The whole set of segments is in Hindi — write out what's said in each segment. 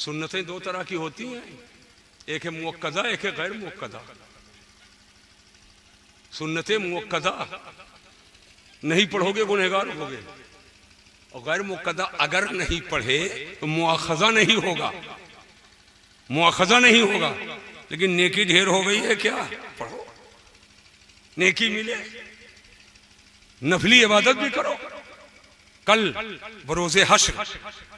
सुन्नतें दो तरह की होती हैं, एक है मुअक्कदा, एक है गैर मुअक्कदा। सुन्नतें मुअक्कदा नहीं पढ़ोगे गुनहगार होगे, और गैर मुअक्कदा अगर नहीं पढ़े तो मुआखजा नहीं होगा, मुआखजा नहीं होगा। लेकिन नेकी ढेर हो गई है, क्या पढ़ो, नेकी मिले, नफली इबादत भी करो। कल बरोज़े हश्र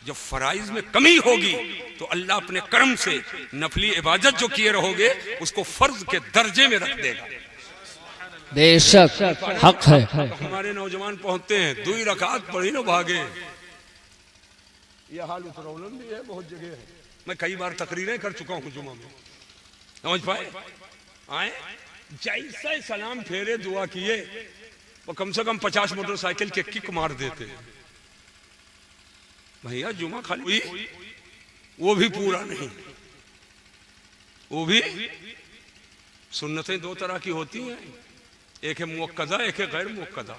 जब फराइज में कमी होगी तो अल्लाह अपने कर्म से नफली इबादत जो किए रहोगे उसको फर्ज के दर्जे में रख देगा। बेशक हक है। हमारे नौजवान पहुंचते हैं, 2 रकात पढ़ी ना भागे। यह हाल उत्तरौलन भी है, बहुत जगह है। मैं कई बार तकरीरें कर चुका हूं जुमा में, समझ पाए? आए जैसे सलाम फेरे दुआ किए वो कम से कम 50 मोटरसाइकिल के किक मार देते। भैया जुमा खाली हुई, वो भी पूरा नहीं, वो भी सुन्नतें 2 तरह की होती हैं, एक है मुअक्कदा, एक है गैर मुअक्कदा।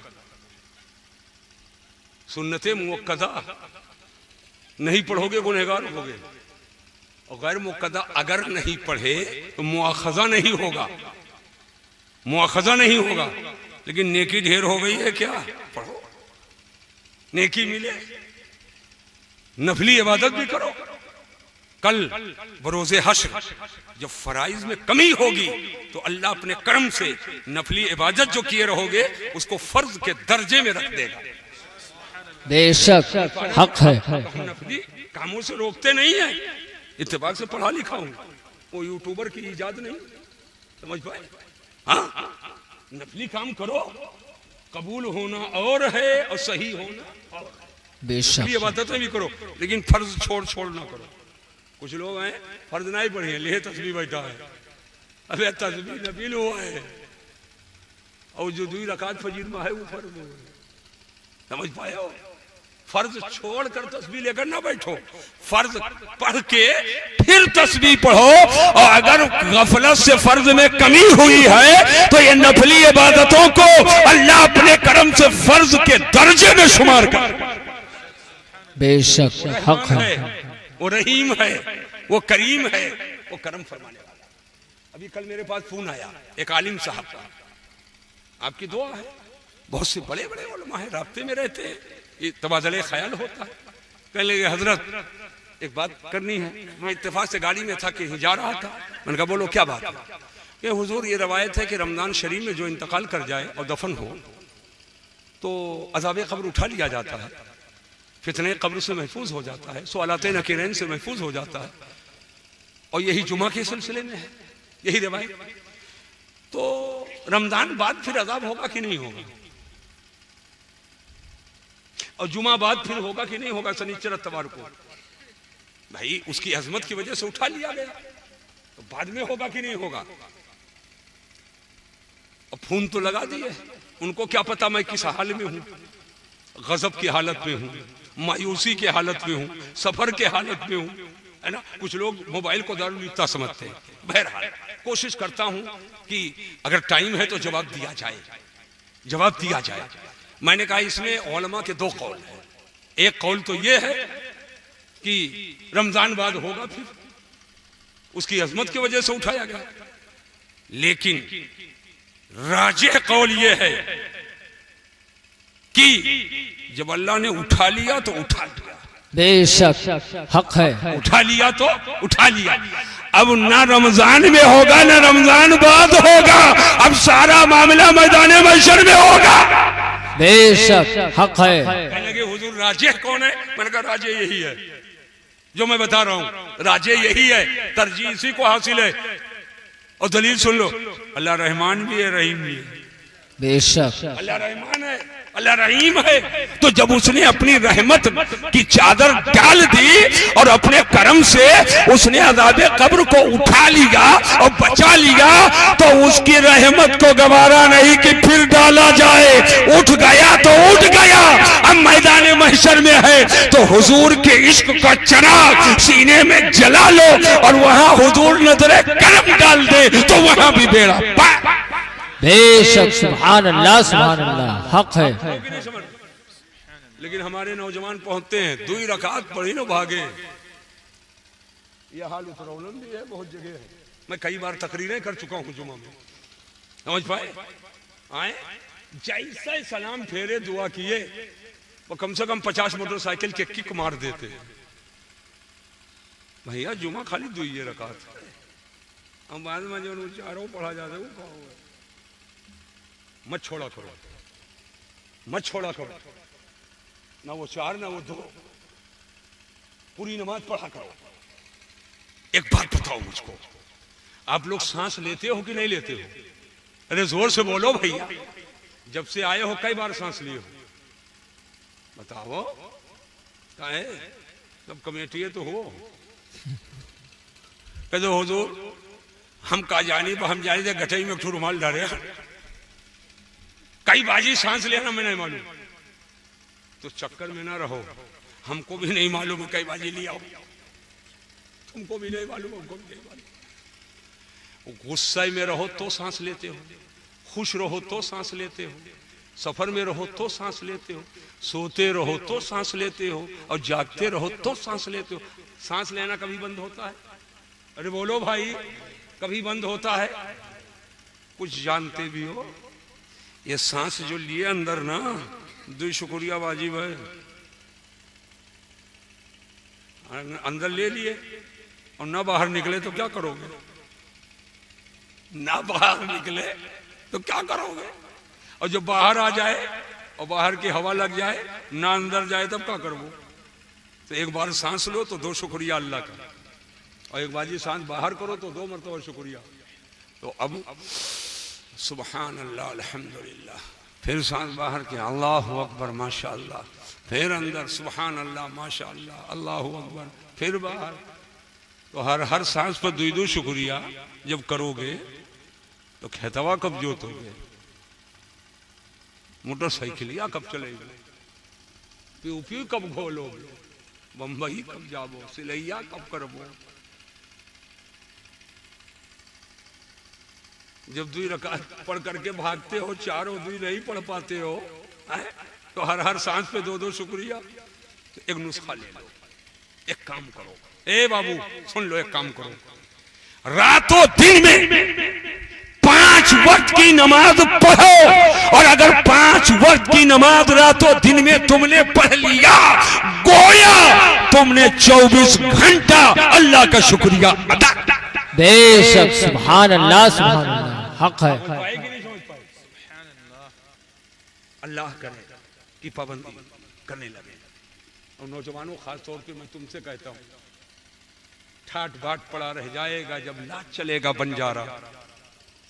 सुन्नतें मुअक्कदा नहीं पढ़ोगे गुनहगार होगे, और गैर मुअक्कदा अगर नहीं पढ़े तो मुआखजा नहीं होगा, मुआखजा नहीं होगा। लेकिन नेकी ढेर हो गई है, क्या पढ़ो, नेकी मिले, नफली इबादत भी करो। कल बरोज़े हश्र जब फराइज में कमी होगी तो अल्लाह अपने कर्म से नफली इबादत जो किए रहोगे उसको फर्ज के दर्जे में रख देगा। बेशक हक है। नफली कामों से रोकते नहीं है, इत्तेफाक से पढ़ा लिखा हूं, वो यूट्यूबर की इजाद नहीं, समझ पाए? हाँ, नफली काम करो, कबूल होना और है और सही होना और। बेशक इबादतें भी करो लेकिन फर्ज छोड़ ना करो। कुछ लोग हैं फर्ज नहीं पढ़े, ले तस्बीह बैठा है, अबे तस्बीह नफिल हुआ है, और जो 2 रकात फजीर में है वो फर्ज हो, समझ पाए हो? फर्ज छोड़कर तस्बीह लेकर ना बैठो, फर्ज पढ़ के फिर तस्बीह पढ़ो। और अगर गफलत से फर्ज में कमी हुई है तो ये नफली इबादतों को अल्लाह अपने करम से फर्ज के दर्जे में शुमार कर। बेशक हक है। वो रहीम है, वो करीम है, वो करम फरमाने वाला। अभी कल मेरे पास फोन आया एक आलिम साहब का, आपकी दुआ है, बहुत से बड़े बड़े उलमा है, राब्ते में रहते हैं, ये तबादले ख्याल होता है। कहने लगे हजरत एक बात करनी है। मैं इत्तेफाक से गाड़ी में था, कहीं जा रहा था, मैंने कहा बोलो क्या बात है? कि हुजूर ये रवायत है कि रमजान शरीफ में जो इंतकाल कर जाए और दफन हो तो अज़ाब कब्र उठा लिया जाता है, फितने कब्र से महफूज हो जाता है, सवालात नकीरैन से महफूज हो जाता है, और यही जुमा के सिलसिले में है, यही रवायत। तो रमजान बाद फिर अजाब होगा कि नहीं होगा, और जुमा बाद फिर होगा कि नहीं होगा शनिचर इतवार को? भाई उसकी अजमत की वजह से उठा लिया गया, तो बाद में होगा कि नहीं होगा? और फोन तो लगा दिए, उनको क्या पता मैं किस हाल में हूं, गजब की हालत में हूं, मायूसी के हालत में हूं, सफर के हालत में हूं, है ना? कुछ लोग मोबाइल को दारुल इफ्ता समझते हैं। बहरहाल कोशिश करता हूं कि अगर टाइम है तो जवाब दिया जाए, जवाब दिया जाए। मैंने कहा इसमें उलमा के 2 कौल हैं। एक कौल तो ये है कि रमजान बाद होगा, फिर उसकी अजमत की वजह से उठाया गया, लेकिन राजिह कौल ये है कि जब अल्लाह ने उठा लिया तो उठा लिया। बेशक हक है। उठा लिया तो उठा लिया। अब ना रमजान में होगा ना रमजान बाद होगा, अब सारा मामला मैदान महशर में होगा। बेशक हक है। कहने लगे हुजूर राजिह कौन है? मैंने कहा राजिह यही है जो मैं बता रहा हूं, राजिह यही है, तरजीह इसी को हासिल है। और दलील सुन लो, अल्लाह रहमान भी है, रहीम भी है। बेशक अल्लाह रहमान है, अल्लाह रहीम है। तो जब उसने अपनी रहमत की चादर डाल दी और अपने करम से उसने अज़ाबे कब्र को उठा लिया और बचा लिया, तो उसकी रहमत को गवारा नहीं कि फिर डाला जाए। उठ गया तो उठ गया, अब मैदान महशर में है तो हुजूर के इश्क का चिराग सीने में जला लो और वहां हुजूर नजरे करम डाल दे तो वहां भी बेड़ा पार। बेशक सुभान अल्लाह हक है। लेकिन हमारे नौजवान पहुंचते हैं, 2 रकात पढ़ी ना भागे। यह हाल उत्तरौलन भी है, बहुत जगह है। मैं कई बार तकरीरें कर चुका हूँ जुमा में, समझ पाए? आए जैसे सलाम फेरे दुआ किए वो कम से कम 50 मोटरसाइकिल के किक मार देते। भैया जुमा खाली 2 रकात है, हम बाद में जो चारों पढ़ा जाता है मत छोड़ा करो, मत छोड़ा करो, ना वो 4 ना वो 2, पूरी नमाज पढ़ा करो। एक बात बताओ मुझको, आप लोग सांस लेते हो कि नहीं लेते हो? अरे जोर से बोलो भैया, जब से आए हो कई बार सांस लिए हो? बताओ क्या है? सब कमेटी तो हो कहते हो जो हम का जाने पर हम जाने थे गठई में रुमाल डाले, कई बाजी सांस लेना मैं नहीं मालूम, तो चक्कर में ना रहो। हमको भी नहीं मालूम है कई बाजी लिया हो, तुमको भी नहीं मालूम, हमको भी नहीं मालूम। गुस्से में रहो तो सांस लेते हो, खुश रहो तो सांस लेते हो, सफर में रहो तो सांस लेते हो, सोते रहो तो सांस लेते हो, और जागते रहो तो सांस लेते हो। सांस लेना कभी बंद होता है? अरे बोलो भाई, कभी बंद होता है? कुछ जानते भी हो? ये सांस जो लिए अंदर ना, 2 शुक्रिया वाजिब है। अंदर ले लिए और ना बाहर निकले तो क्या करोगे? ना बाहर निकले तो क्या करोगे? और जब बाहर आ जाए और बाहर की हवा लग जाए, ना अंदर जाए, तब क्या करोगे? तो एक बार सांस लो तो 2 शुक्रिया अल्लाह का, और एक बार सांस बाहर करो तो 2 मरतबा शुक्रिया। तो अब सुबहान अल्लाह अल्हम्दुलिल्लाह, फिर सांस बाहर की अल्लाह अकबर माशाअल्लाह, फिर अंदर सुबहान अल्लाह माशाअल्लाह अल्लाह अकबर, फिर बाहर। तो हर सांस पर 2 शुक्रिया जब करोगे तो खेतवा कब जोतोगे? मोटरसाइकिलिया कब चलेगी? प्यू प्यू कब घोलोगे? बम्बई कब जाबो? सिलैया कब करबो? जब 2 रकात पढ़ करके भागते हो, 4 और 2 नहीं पढ़ पाते हो, तो हर सांस पे 2 शुक्रिया। तो एक नुस्खा ले लो, एक काम करो, ए बाबू सुन लो, एक काम करो, रातों दिन में 5 वक्त की नमाज पढ़ो, और अगर 5 वक्त की नमाज रातों दिन में तुमने पढ़ लिया, गोया तुमने 24 घंटा अल्लाह का शुक्रिया अदा। बेशक सुभान अल्लाह सुभान अल्लाह, हक है। अल्लाह करे कि पाबंदी करने लगे। और नौजवानों खास तौर पे मैं तुमसे कहता हूँ, ठाट बाट पड़ा रह जाएगा, जब नाच चलेगा बंजारा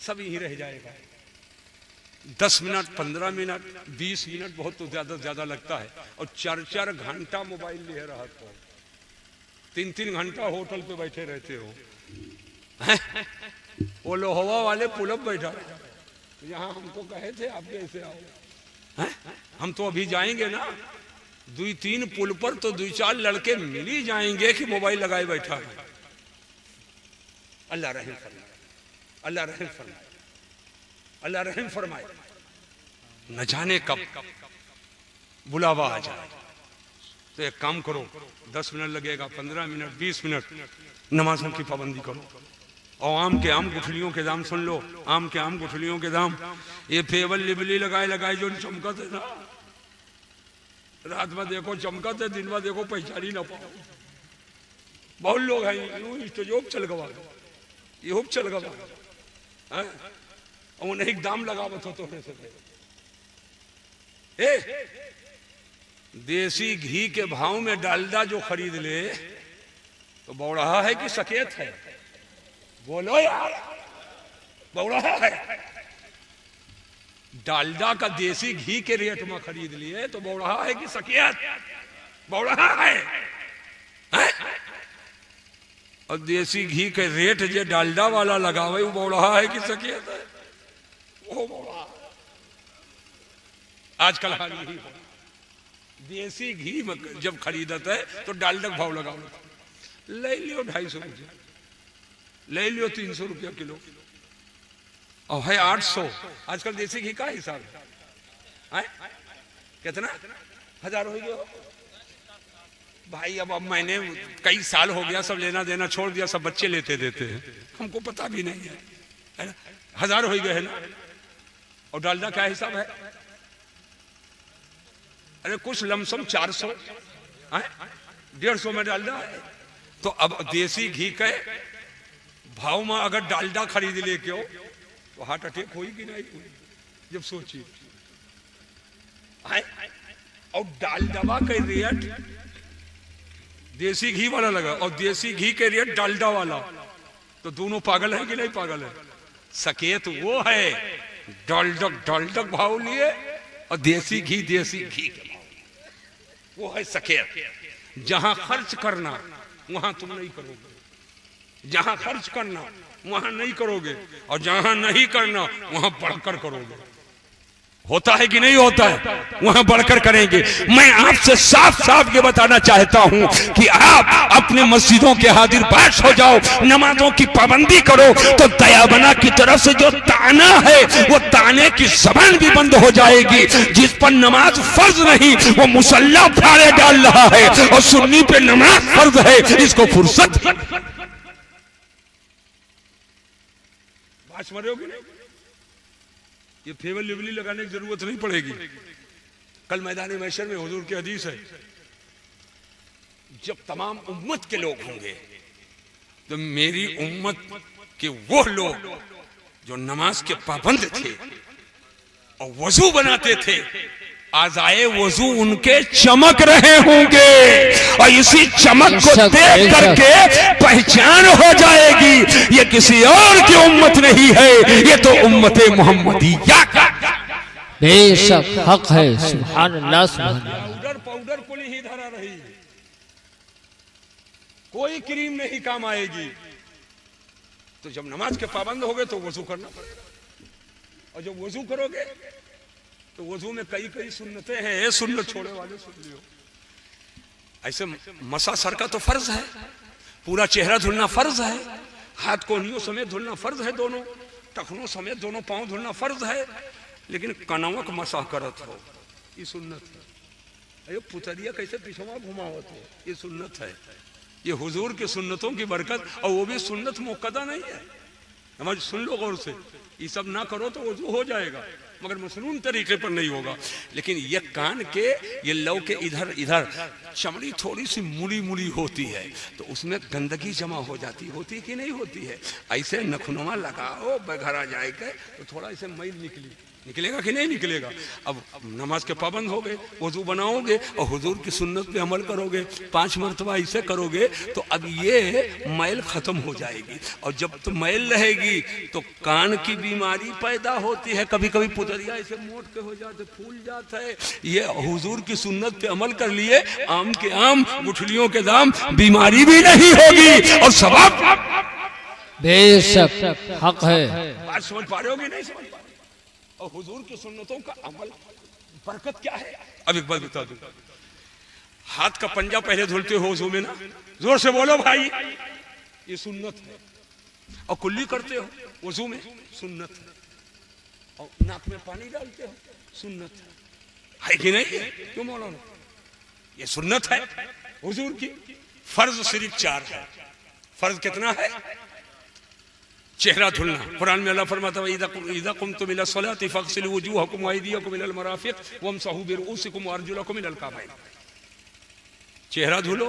सब यही रह जाएगा। 10 मिनट 15 मिनट 20 मिनट बहुत तो ज्यादा लगता है, और 4 घंटा मोबाइल ले रहा तो 3 घंटा होटल पे बैठे रहते हो। वो लोहवा वाले पुलब बैठा यहाँ हमको कहे थे आप कैसे आओ, हम तो अभी जाएंगे ना 2-3 पुल पर, तो 2-4 लड़के मिल ही जाएंगे कि मोबाइल लगाए बैठा है। अल्लाह रहम फरमाए, अल्लाह रहम फरमाए, अल्लाह रहम फरमाए। न जाने कब बुलावा आ जाए। तो एक काम करो, 10 मिनट लगेगा, 15 मिनट 20 मिनट नमाजों की पाबंदी करो। और आम के आम गुठलियों के दाम सुन लो, आम के आम गुठलियों के दाम, ये फेवल लिबली लगाए जो चमकत है ना, रात में देखो चमकत है, दिन में देखो पहचान ही ना पाओ। बहुत लोग हैं स्टोजोप चल गवा, ये चल गवा, और उन्हें दाम लगावत हो तो देसी घी के भाव में डालडा जो खरीद ले तो बौड़हा है कि सकेत है? बोलो यार, बौड़हा है। डालडा का देसी घी के रेट में खरीद लिए तो बौड़हा है कि सकेत? बौड़हा है। और देसी घी के रेट जो डालडा वाला लगावे वो बौड़हा है कि सकेत है? वो बौड़हा। आजकल हाल यही है, देसी घी जब खरीदत है तो डालडा भाव लगाओ, ले लियो 250 रुपया, ले लियो 300 रुपया किलो, और है 800। आजकल देसी घी का हिसाब है कितना? 1000 हो गया। भाई अब मैंने कई साल हो गया, सब लेना देना छोड़ दिया, सब बच्चे लेते देते हैं, हमको पता भी नहीं है ना? 1000 हो गए है ना। और डालडा क्या हिसाब है? अरे कुछ लमसम 400 150 में डालडा है। तो अब देसी घी के भाव में अगर डालडा खरीद लेके हो तो हार्ट अटैक होगी कि नहीं हुई? जब सोचिए। और डालडा के रेट देसी घी वाला लगा और देसी घी के रेट डालडा वाला, तो दोनों पागल है कि नहीं पागल है? सकेत वो है डालडक भाव लिए और देसी घी के भाव, वो है सकेत। जहां खर्च करना वहां तुम नहीं करोगे, जहां खर्च करना वहां नहीं करोगे, और जहां नहीं करना वहां बढ़कर करोगे। होता है कि नहीं होता है? वहां बढ़कर करेंगे। मैं आपसे साफ साफ ये बताना चाहता हूं कि आप अपने मस्जिदों के हाजिर बाश हो जाओ, नमाजों की पाबंदी करो, तो दयाबना की तरफ से जो ताना है वो ताने की जबान भी बंद हो जाएगी। जिस पर नमाज फर्ज नहीं वो मुसल्ला फाड़े डाल रहा है, और सुन्नी पे नमाज फर्ज है, इसको फुर्सत। बात समझोगे नहीं? ये फेवल लिवली लगाने की जरूरत नहीं पड़ेगी। कल मैदान महशर में हुजूर की हदीस है, जब तमाम उम्मत के लोग होंगे तो मेरी उम्मत के वो लोग जो नमाज के पाबंद थे और वजू बनाते थे, आज़ाए वजू उनके चमक रहे होंगे, और इसी चमक को देख करके पहचान हो जाएगी ये किसी और की उम्मत नहीं है, ये तो उम्मते मोहम्मदिया का। बेशक हक है। सुभान अल्लाह सुभान अल्लाह। पाउडर को नहीं धरा रही, कोई क्रीम नहीं काम आएगी। तो जब नमाज के पाबंद हो गए तो वजू करना पड़ेगा, और जब वजू करोगे तो वजू में कई सुन्नतें हैं। ये सुन्नत छोड़े वाले सुन लियो। ऐसे मसा सर का तो फर्ज है, पूरा चेहरा धुलना फर्ज है, हाथ कोहनियों समेत धुलना फर्ज है, दोनों टखनों समेत दोनों पांव धुलना फर्ज है, लेकिन कनवक मसा करत हो ये सुन्नत है। अरे पुतरिया कैसे पिछवा घुमावत हो, ये सुन्नत है। ये हुजूर के सुन्नतों की बरकत, और वो भी सुन्नत मुक्कदा नहीं है। समझ सुन लो गौर से, ये सब ना करो तो वजू हो जाएगा, मगर मसनून तरीके पर नहीं होगा। लेकिन ये कान के ये लौ के इधर इधर चमड़ी थोड़ी सी मुड़ी मुड़ी होती है, तो उसमें गंदगी जमा हो जाती होती कि नहीं होती है? ऐसे नखनुमा लगाओ, बघरा जाएगा तो थोड़ा ऐसे मैल निकलेगा कि नहीं निकलेगा? अब नमाज के पाबंद हो गए, वजू बनाओगे और हुजूर की सुन्नत पे अमल करोगे, 5 मरतबा ऐसे करोगे तो अब ये मैल खत्म हो जाएगी। और जब तो मैल रहेगी तो कान की बीमारी पैदा होती है। कभी कभी पुतरिया ऐसे मोट के हो जाते, फूल जाता है। ये हुजूर की सुन्नत पे अमल कर लिए, आम के आम गुठलियों के दाम, बीमारी भी नहीं होगी और सवाब। बेशक हक है। बात समझ पा रहे हो कि नहीं समझ पा रहे? और हुजूर की सुन्नतों का अमल बरकत क्या है? अब एक बात बता दूं, हाथ का पंजा पहले धुलते हो वजू में ना, जोर से बोलो भाई, ये सुन्नत है। और कुल्ली करते हो वजू में, सुन्नत है। और नाक में पानी डालते हो, सुन्नत है कि नहीं? क्यों मौलाना? ये सुन्नत है हुजूर की। फर्ज सिर्फ 4 है। फर्ज कितना है? चेहरा धुलना। कुरान में अल्लाह फरमाता है इज़ा कुमतुम इला सलाति फग़सिलू वुजूहकुम व अयदियकुम इलल मराफ़िक़ वमसहू बिरुऊसिकुम व अर्जुलकुम इलल काबैन। चेहरा धुलो,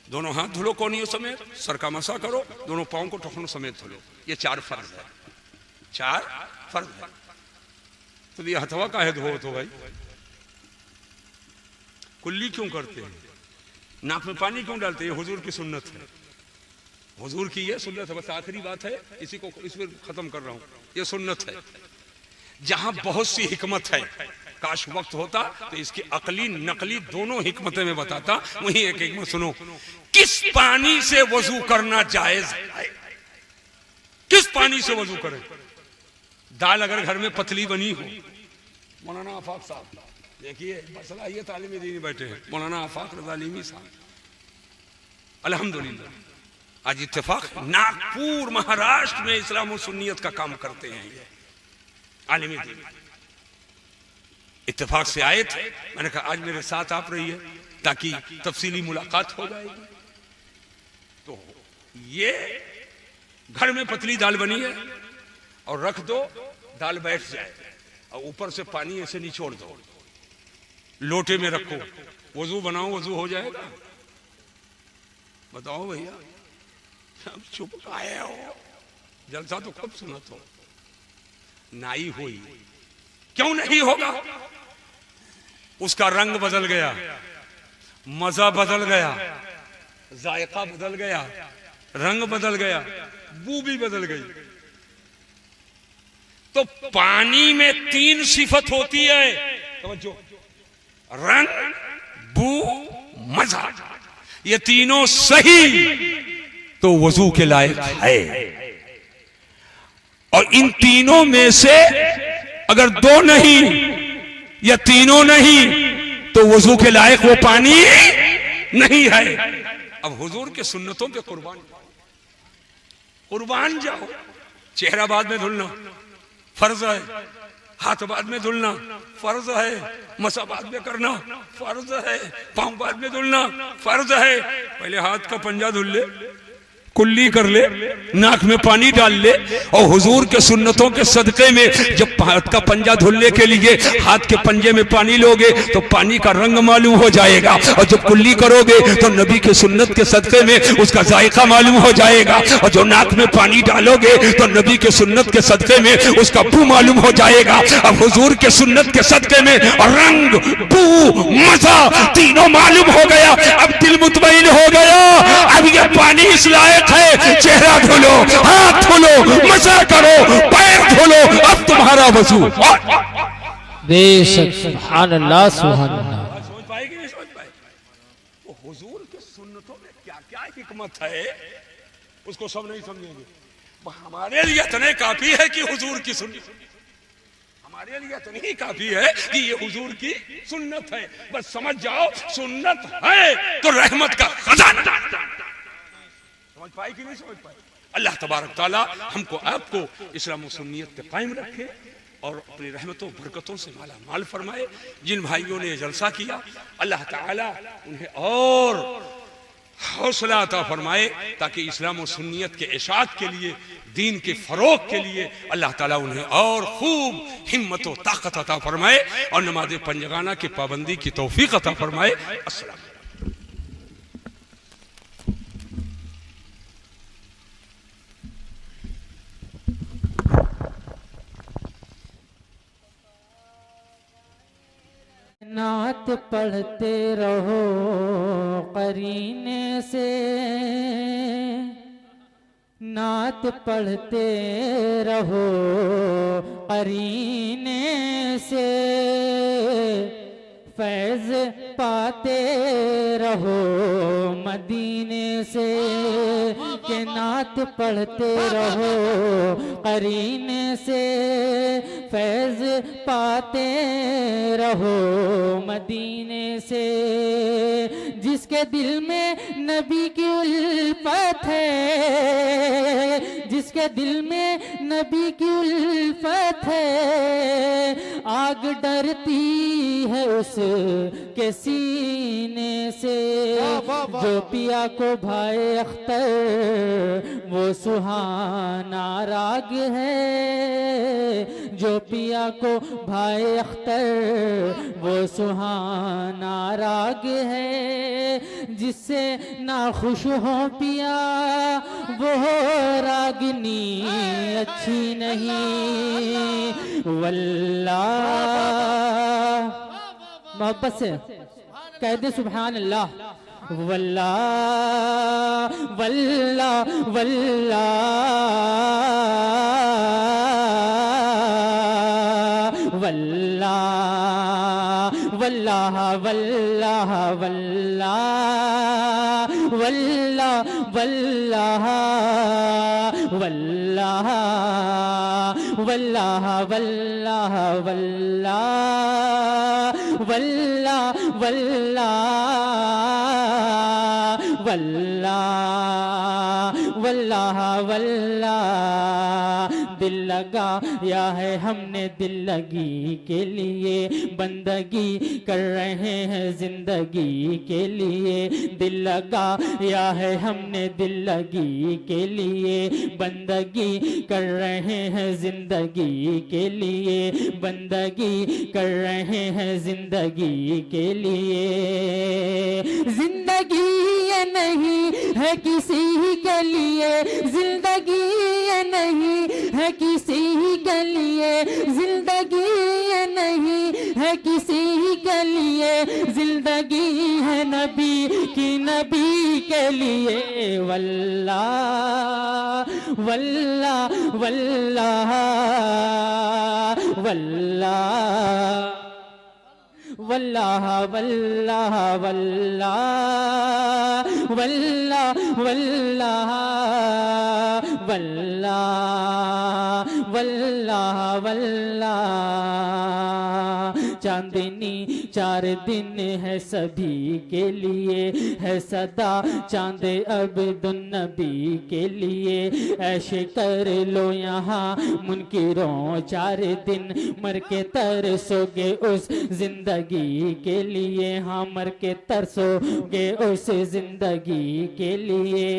दोनों हाथ धुलो कोहनियों समेत, सर का मसा करो, दोनों पांव को टखनों समेत धुलो। ये 4 फर्ज है, 4 फर्ज है। तो ये हथवा का है धो तो भाई, कुल्ली क्यों करते हैं? नाक में पानी क्यों डालते हैं? हुजूर की सुन्नत है, हुजूर की ये सुन्नत है। बस आखिरी बात है, इसी को इसमें खत्म कर रहा हूं। ये सुन्नत है जहां बहुत सी हिकमत है, काश वक्त होता तो इसकी अकली नकली दोनों हिकमतें में बताता। वही एक हिकमत सुनो, किस पानी से वजू करना जायज है? किस पानी से वजू करें? दाल अगर घर में पतली बनी हो, मौलाना आफाक साहब देखिए मसला ये तालीमी दीनी बैठे हैं, मौलाना आफाक रज़ालिमी साहब अल्हम्दुलिल्लाह आज इत्तेफाक नागपुर महाराष्ट्र में इस्लाम और सुन्नियत का काम करते हैं। ये आलिमी दीन इत्तेफाक से आए थे। मैंने कहा आज मेरे साथ आप रहिए, ताकि तफसीली मुलाकात हो जाएगी। तो ये घर में पतली दाल बनी है और रख दो, दाल बैठ जाए और ऊपर से पानी ऐसे निचोड़ दो, लोटे में रखो, वजू बनाओ, वजू हो जाएगा। बताओ भैया, अब चुप आए हो, जलसा तो कब सुना तो नाई हुई, क्यों नहीं होगा? उसका रंग बदल गया, मजा बदल गया, जायका बदल गया, रंग बदल गया, बू भी बदल गई। तो पानी में 3 सिफत होती है, समझो, रंग, बू, मजा, ये तीनों सही तो वजू के लायक है। और इन तीनों में से अगर 2 नहीं या तीनों नहीं तो वजू के लायक वो पानी नहीं है। अब हुजूर के सुन्नतों पे कुर्बान जाओ। चेहरा बाद में धुलना फर्ज है, हाथ बाद में धुलना फर्ज है, मसा बाद में करना फर्ज है, पांव बाद में धुलना फर्ज है। पहले हाथ का पंजा धुल ले, कुल्ली कर ले, नाक में पानी डाल ले, और हुजूर के सुन्नतों के सदके में जब हाथ का पंजा धुलने के लिए हाथ के पंजे में पानी लोगे तो पानी का रंग मालूम हो जाएगा, और जब कुल्ली करोगे तो नबी के सुन्नत के सदके में उसका जायका मालूम हो जाएगा, और जो नाक में पानी डालोगे तो नबी के सुन्नत के सदके में उसका बू मालूम हो जाएगा। अब हुजूर के सुन्नत के सदके में रंग, बू, मजा तीनों मालूम हो गया। अब दिल मुतमईन हो गया। अब ये पानी इस लायक है, चेहरा धुलो, हाथ धुलो, मजा करो, पैर धुलो, अब तुम्हारा वजू। बेशक, सुभान अल्लाह, सुभान अल्लाह। समझ पाएगी नहीं समझ पाए? वो हुजूर के सुन्नतों में क्या क्या हिकमत है उसको सब नहीं समझेंगे। हमारे लिए इतने काफी है कि हुजूर की सुन्नत, हमारे लिए इतनी काफी है कि ये हुजूर की सुन्नत है। बस समझ जाओ, सुन्नत है तो रहमत का खजाना। समझ पाए कि नहीं समझ पाए? अल्लाह तबारक ताला हमको आपको इस्लाम और सुन्नियत पे कायम रखे और अपनी रहमतों बरकतों से माला माल फरमाए। जिन भाइयों ने जलसा किया अल्लाह ताला उन्हें और हौसला अता फरमाए ताकि इस्लाम और सुन्नियत के इशाअत के लिए, दीन के फरोग के लिए अल्लाह ताला उन्हें और खूब हिम्मत और ताकत अता फरमाए और नमाज पंजगाना की पाबंदी की तौफीक अता फरमाए। अस्सलाम। नात पढ़ते रहो करीने से, नात पढ़ते रहो करीने से, फैज़ पाते रहो मदीने से। के नात पढ़ते रहो करीने से, फैज़ पाते रहो मदीने से। जिसके दिल में नबी की उल्फत है, जिसके दिल में नबी की उल्फत है, आग डरती है उसके सीने से। जो पिया को भाई अख्तर वो सुहाना राग है, जो पिया को भाई अख्तर वो सुहाना राग है। जिससे ना खुश हो पिया वो रागनी अच्छी नहीं। वल्लाह, मोहब्बत से कह दे सुभान अल्लाह। वल्लाह वल्लाह वल्लाह वल्लाह वल्लाह वल्लाह वल्लाह वल्लाह वल्लाह वल्लाह वल्लाह वल्लाह वल्लाह वल्लाह वल्लाह वल्लाह वल्लाह दिल लगाया है हमने दिल लगी के लिए बंदगी कर रहे हैं जिंदगी के लिए दिल लगाया है हमने दिल लगी के लिए बंदगी कर रहे हैं जिंदगी के लिए बंदगी कर रहे हैं जिंदगी के लिए जिंदगी ये नहीं है किसी के लिए जिंदगी ये नहीं है किसी के लिए जिंदगी ये नहीं है किसी के लिए जिंदगी है नबी की नबी के लिए वल्लाह वल्लाह वल्लाह वल्लाह वल्लाह वल्लाह वल्लाह वल्लाह वल्लाह वल्लाह वल्लाह वल्लाह चांदनी 4 दिन है सभी के लिए है सदा चांद अब्दुल नबी के लिए ऐशे कर लो यहाँ मुनकिरों 4 दिन मर के तरसोगे उस जिंदगी के लिए हाँ मर के तरसोगे उस जिंदगी के लिए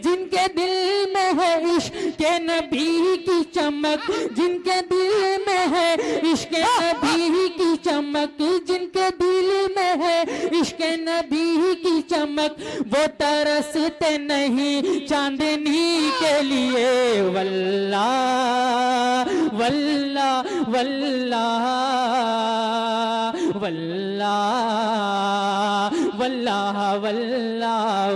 जिनके दिल में है इश्क के नबी की चमक जिनके दिल में है इश्क नबी की चमक जिनके दिल में है इश्क नबी की चमक वो तरसते नहीं चांदनी के लिए वल्लाह वल्लाह वल्लाह वल्लाह वल्लाह वल्लाह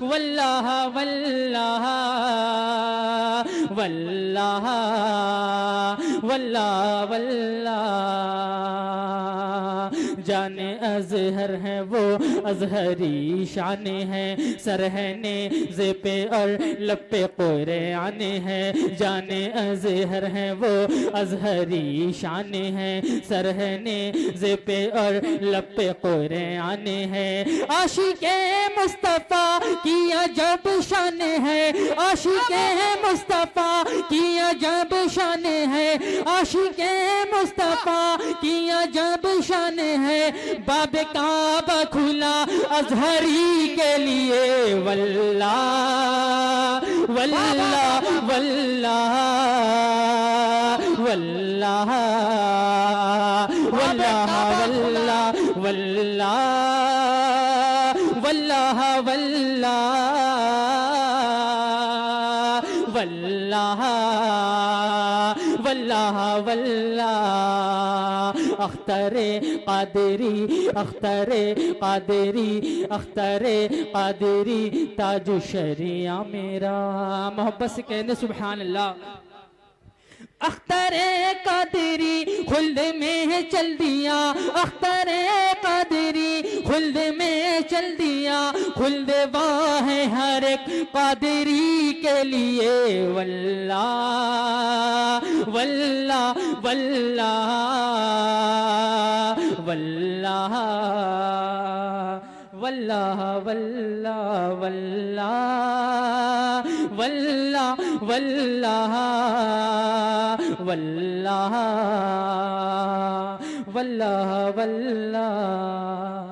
वल्लाह वल्लाह वल्लाह वल्लाह वल्लाह जाने अजहर है वो अजहरी शान है सरहने जे पे और लपे कोरे आने हैं जाने अजहर है वो अजहरी शान है सरहने जे पे और लपे कोरे आने हैं आशिके मुस्तफा की अजब शान है आशिके मुस्तफा की अजब शान है आशिके मुस्तफा की अजब शान है बाब काबा खुला अजहरी के लिए वल्लाह वल्लाह वल्लाह वल्लाह वल्लाह वल्लाह वल्लाह वल्लाह वल्लाह वल्लाह वल्लाह अख्तरे कादरी अख्तरे कादरी अख्तरे कादरी ताजु शरिया मेरा मोहब्बत से कहने सुभान अल्लाह अख्तरे कादरी खुल्द में चल दिया अख्तरे कादरी खुल्द में चल दिया खुल्द वाह हर एक कादरी के लिए वल्लाह वल्लाह वल्लाह वल्लाह वल्लाह वल्लाह वल्लाह वल्लाह वल्लाह वल्लाह वल्लाह वल्लाह